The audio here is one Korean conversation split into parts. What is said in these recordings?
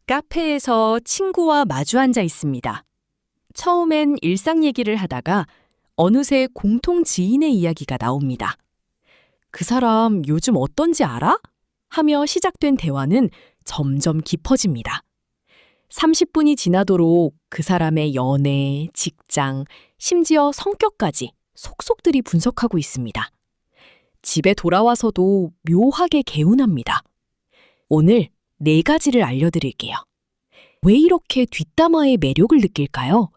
카페에서 친구와 마주 앉아 있습니다. 처음엔 일상 얘기를 하다가 어느새 공통 지인의 이야기가 나옵니다. 그 사람 요즘 어떤지 알아? 하며 시작된 대화는 점점 깊어집니다. 30분이 지나도록 그 사람의 연애, 직장, 심지어 성격까지 속속들이 분석하고 있습니다. 집에 돌아와서도 묘하게 개운합니다. 오늘 4가지를 알려드릴게요. 왜 이렇게 뒷담화의 매력을 느낄까요?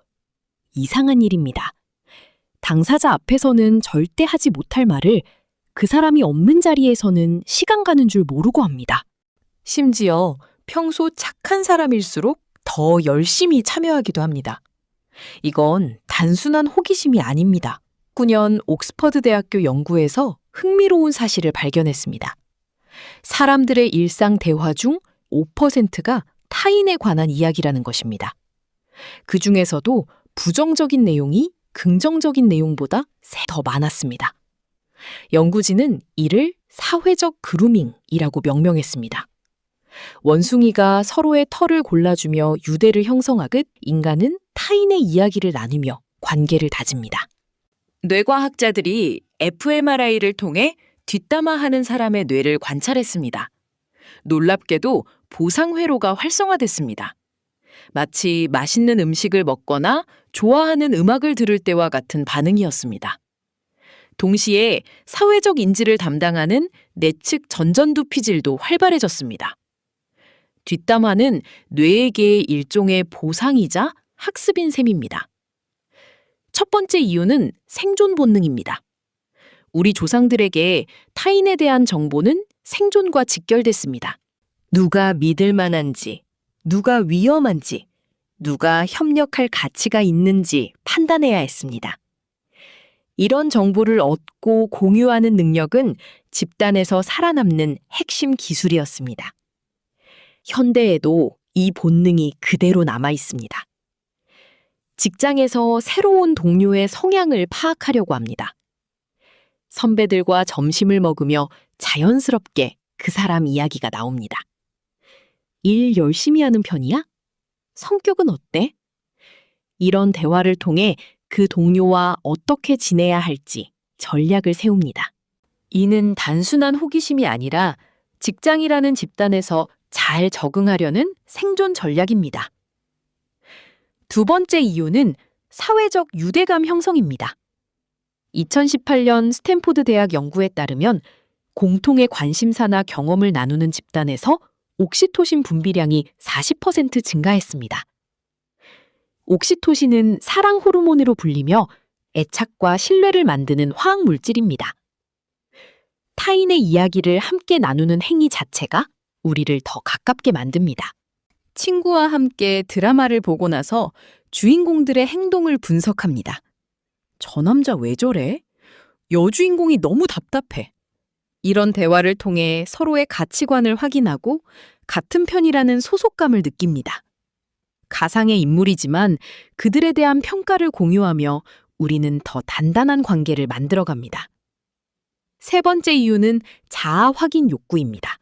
이상한 일입니다. 당사자 앞에서는 절대 하지 못할 말을 그 사람이 없는 자리에서는 시간 가는 줄 모르고 합니다. 심지어 평소 착한 사람일수록 더 열심히 참여하기도 합니다. 이건 단순한 호기심이 아닙니다. 2019년 옥스퍼드 대학교 연구에서 흥미로운 사실을 발견했습니다. 사람들의 일상 대화 중 5%가 타인에 관한 이야기라는 것입니다. 그 중에서도 부정적인 내용이 긍정적인 내용보다 더 많았습니다. 연구진은 이를 사회적 그루밍이라고 명명했습니다. 원숭이가 서로의 털을 골라주며 유대를 형성하듯 인간은 타인의 이야기를 나누며 관계를 다집니다. 뇌과학자들이 fMRI를 통해 뒷담화하는 사람의 뇌를 관찰했습니다. 놀랍게도 보상회로가 활성화됐습니다. 마치 맛있는 음식을 먹거나 좋아하는 음악을 들을 때와 같은 반응이었습니다. 동시에 사회적 인지를 담당하는 내측 전전두 피질도 활발해졌습니다. 뒷담화는 뇌에게 일종의 보상이자 학습인 셈입니다. 첫 번째 이유는 생존 본능입니다. 우리 조상들에게 타인에 대한 정보는 생존과 직결됐습니다. 누가 믿을 만한지, 누가 위험한지, 누가 협력할 가치가 있는지 판단해야 했습니다. 이런 정보를 얻고 공유하는 능력은 집단에서 살아남는 핵심 기술이었습니다. 현대에도 이 본능이 그대로 남아 있습니다. 직장에서 새로운 동료의 성향을 파악하려고 합니다. 선배들과 점심을 먹으며 자연스럽게 그 사람 이야기가 나옵니다. 일 열심히 하는 편이야? 성격은 어때? 이런 대화를 통해 그 동료와 어떻게 지내야 할지 전략을 세웁니다. 이는 단순한 호기심이 아니라 직장이라는 집단에서 잘 적응하려는 생존 전략입니다. 두 번째 이유는 사회적 유대감 형성입니다. 2018년 스탠포드 대학 연구에 따르면 공통의 관심사나 경험을 나누는 집단에서 옥시토신 분비량이 40% 증가했습니다. 옥시토신은 사랑 호르몬으로 불리며 애착과 신뢰를 만드는 화학 물질입니다. 타인의 이야기를 함께 나누는 행위 자체가 우리를 더 가깝게 만듭니다. 친구와 함께 드라마를 보고 나서 주인공들의 행동을 분석합니다. 저 남자 왜 저래? 여주인공이 너무 답답해. 이런 대화를 통해 서로의 가치관을 확인하고 같은 편이라는 소속감을 느낍니다. 가상의 인물이지만 그들에 대한 평가를 공유하며 우리는 더 단단한 관계를 만들어갑니다. 세 번째 이유는 자아 확인 욕구입니다.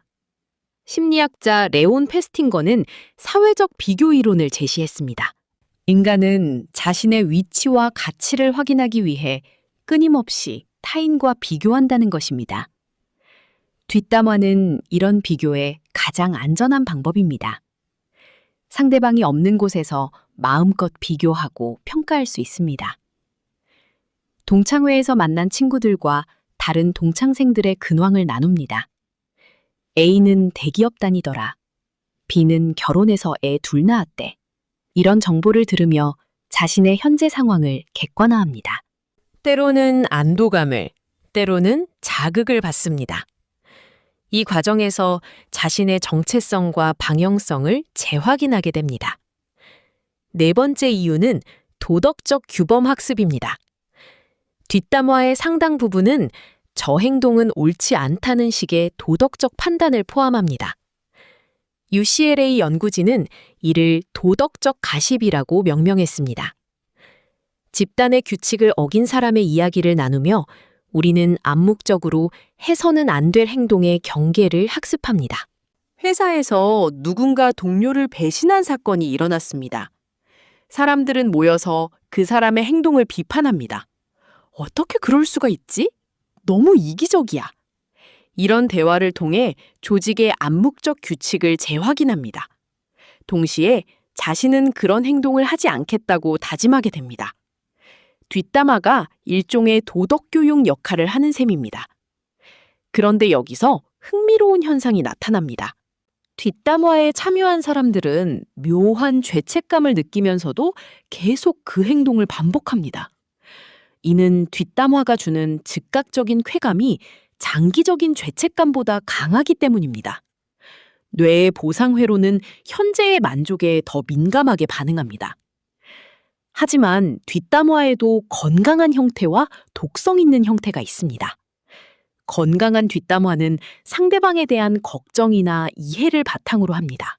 심리학자 레온 페스팅거는 사회적 비교 이론을 제시했습니다. 인간은 자신의 위치와 가치를 확인하기 위해 끊임없이 타인과 비교한다는 것입니다. 뒷담화는 이런 비교의 가장 안전한 방법입니다. 상대방이 없는 곳에서 마음껏 비교하고 평가할 수 있습니다. 동창회에서 만난 친구들과 다른 동창생들의 근황을 나눕니다. A는 대기업 다니더라. B는 결혼해서 애 2 낳았대. 이런 정보를 들으며 자신의 현재 상황을 객관화합니다. 때로는 안도감을, 때로는 자극을 받습니다. 이 과정에서 자신의 정체성과 방향성을 재확인하게 됩니다. 네 번째 이유는 도덕적 규범 학습입니다. 뒷담화의 상당 부분은 저 행동은 옳지 않다는 식의 도덕적 판단을 포함합니다. UCLA 연구진은 이를 도덕적 가십이라고 명명했습니다. 집단의 규칙을 어긴 사람의 이야기를 나누며 우리는 암묵적으로 해서는 안 될 행동의 경계를 학습합니다. 회사에서 누군가 동료를 배신한 사건이 일어났습니다. 사람들은 모여서 그 사람의 행동을 비판합니다. 어떻게 그럴 수가 있지? 너무 이기적이야. 이런 대화를 통해 조직의 암묵적 규칙을 재확인합니다. 동시에 자신은 그런 행동을 하지 않겠다고 다짐하게 됩니다. 뒷담화가 일종의 도덕교육 역할을 하는 셈입니다. 그런데 여기서 흥미로운 현상이 나타납니다. 뒷담화에 참여한 사람들은 묘한 죄책감을 느끼면서도 계속 그 행동을 반복합니다. 이는 뒷담화가 주는 즉각적인 쾌감이 장기적인 죄책감보다 강하기 때문입니다. 뇌의 보상회로는 현재의 만족에 더 민감하게 반응합니다. 하지만 뒷담화에도 건강한 형태와 독성 있는 형태가 있습니다. 건강한 뒷담화는 상대방에 대한 걱정이나 이해를 바탕으로 합니다.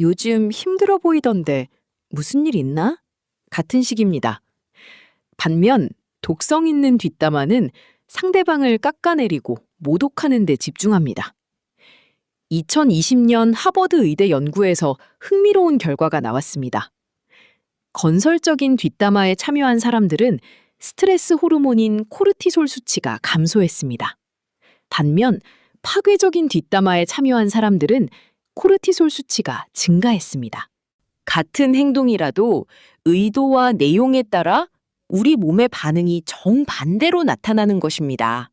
요즘 힘들어 보이던데 무슨 일 있나? 같은 식입니다. 반면 독성 있는 뒷담화는 상대방을 깎아내리고 모독하는 데 집중합니다. 2020년 하버드 의대 연구에서 흥미로운 결과가 나왔습니다. 건설적인 뒷담화에 참여한 사람들은 스트레스 호르몬인 코르티솔 수치가 감소했습니다. 반면 파괴적인 뒷담화에 참여한 사람들은 코르티솔 수치가 증가했습니다. 같은 행동이라도 의도와 내용에 따라 우리 몸의 반응이 정반대로 나타나는 것입니다.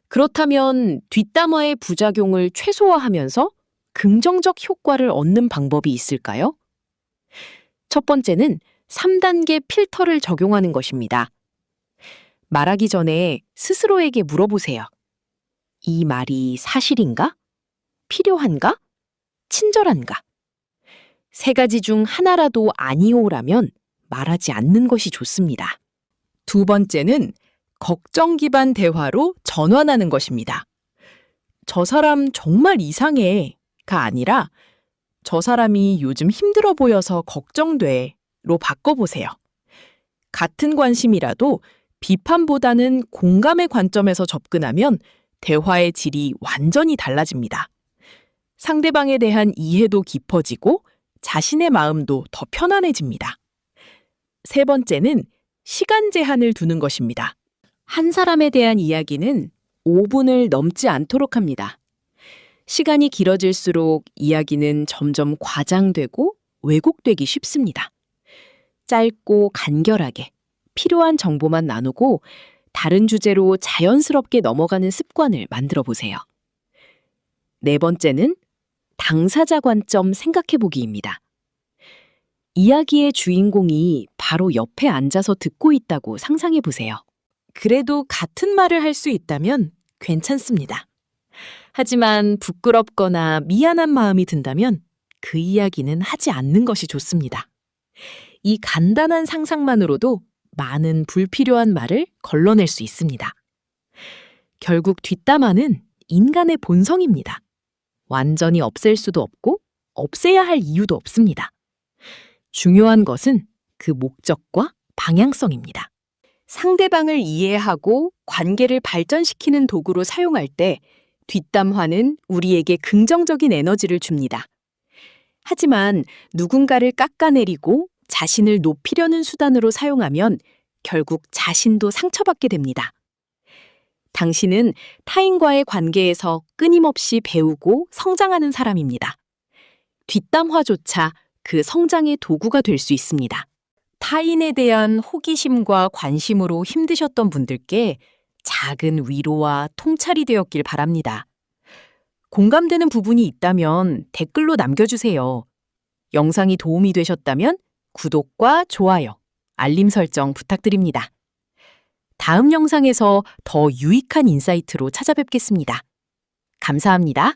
그렇다면 뒷담화의 부작용을 최소화하면서 긍정적 효과를 얻는 방법이 있을까요? 첫 번째는 3단계 필터를 적용하는 것입니다. 말하기 전에 스스로에게 물어보세요. 이 말이 사실인가? 필요한가? 친절한가? 세 가지 중 하나라도 아니오라면 말하지 않는 것이 좋습니다. 두 번째는 걱정 기반 대화로 전환하는 것입니다. 저 사람 정말 이상해가 아니라 저 사람이 요즘 힘들어 보여서 걱정돼로 바꿔보세요. 같은 관심이라도 비판보다는 공감의 관점에서 접근하면 대화의 질이 완전히 달라집니다. 상대방에 대한 이해도 깊어지고 자신의 마음도 더 편안해집니다. 세 번째는 시간 제한을 두는 것입니다. 한 사람에 대한 이야기는 5분을 넘지 않도록 합니다. 시간이 길어질수록 이야기는 점점 과장되고 왜곡되기 쉽습니다. 짧고 간결하게 필요한 정보만 나누고 다른 주제로 자연스럽게 넘어가는 습관을 만들어 보세요. 네 번째는 당사자 관점 생각해보기입니다. 이야기의 주인공이 바로 옆에 앉아서 듣고 있다고 상상해 보세요. 그래도 같은 말을 할 수 있다면 괜찮습니다. 하지만 부끄럽거나 미안한 마음이 든다면 그 이야기는 하지 않는 것이 좋습니다. 이 간단한 상상만으로도 많은 불필요한 말을 걸러낼 수 있습니다. 결국 뒷담화는 인간의 본성입니다. 완전히 없앨 수도 없고 없애야 할 이유도 없습니다. 중요한 것은 그 목적과 방향성입니다. 상대방을 이해하고 관계를 발전시키는 도구로 사용할 때 뒷담화는 우리에게 긍정적인 에너지를 줍니다. 하지만 누군가를 깎아내리고 자신을 높이려는 수단으로 사용하면 결국 자신도 상처받게 됩니다. 당신은 타인과의 관계에서 끊임없이 배우고 성장하는 사람입니다. 뒷담화조차 그 성장의 도구가 될 수 있습니다. 타인에 대한 호기심과 관심으로 힘드셨던 분들께 작은 위로와 통찰이 되었길 바랍니다. 공감되는 부분이 있다면 댓글로 남겨주세요. 영상이 도움이 되셨다면 구독과 좋아요, 알림 설정 부탁드립니다. 다음 영상에서 더 유익한 인사이트로 찾아뵙겠습니다. 감사합니다.